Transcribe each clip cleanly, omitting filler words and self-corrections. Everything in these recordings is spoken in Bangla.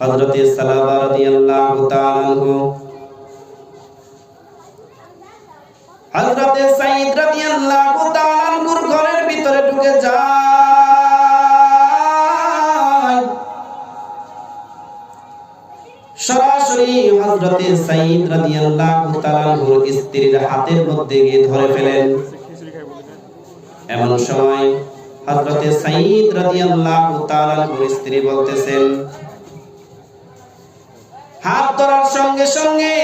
হযরতে সালাবা রাদিয়াল্লাহু তাআলা আনহু হযরতে সাঈদ রাদিয়াল্লাহু তাআলা আনহুর ঘরের ভিতরে ঢুকে যায়। সরাসরি হযরতে সাঈদ রাদিয়াল্লাহু তাআলা আনহুর স্ত্রীর হাতের মধ্যে গিয়ে ধরে ফেলেন। এমন সময় হযরতে সাঈদ রাদিয়াল্লাহু তাআলা আনহুর স্ত্রী বলতেছেন, হাত ধরার সঙ্গে সঙ্গে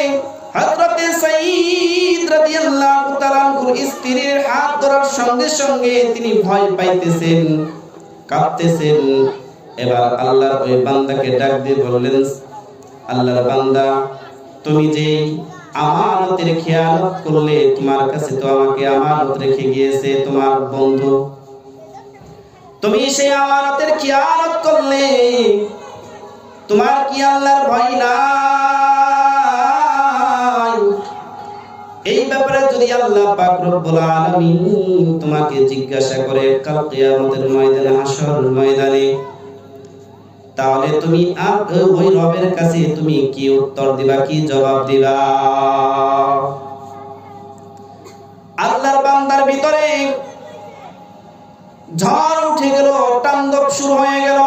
হযরতে সাঈদ রাদিয়াল্লাহু তাআলা আনহুর স্ত্রীর হাত ধরার সঙ্গে সঙ্গে তিনি ভয় পাইতেছেন, কাঁপতেছেন। এবার আল্লাহর ওই বান্দাকে ডাক দিয়ে বললেন, আল্লাহর বান্দা, তুমি যে আমানতের খেয়ানত করলে, তোমার কাছে তো আমাকে আমানত রেখে গিয়েছে তোমার বন্ধু, তুমি সেই আমানতের খেয়ানত করলে, তোমার কি আল্লাহর ভয় নাই? এই ব্যাপারে যদি আল্লাহ পাক রব্বুল আলামিন তোমাকে জিজ্ঞাসা করে কাল কিয়ামতের ময়দানে, হাসরের ময়দানে, তাহলে তুমি ওই রবের কাছে তুমি কি উত্তর দিবা, কি জবাব দিবা? আল্লাহর বান্দার ভিতরে ঝড় উঠে গেল, তাণ্ডব শুরু হয়ে গেল।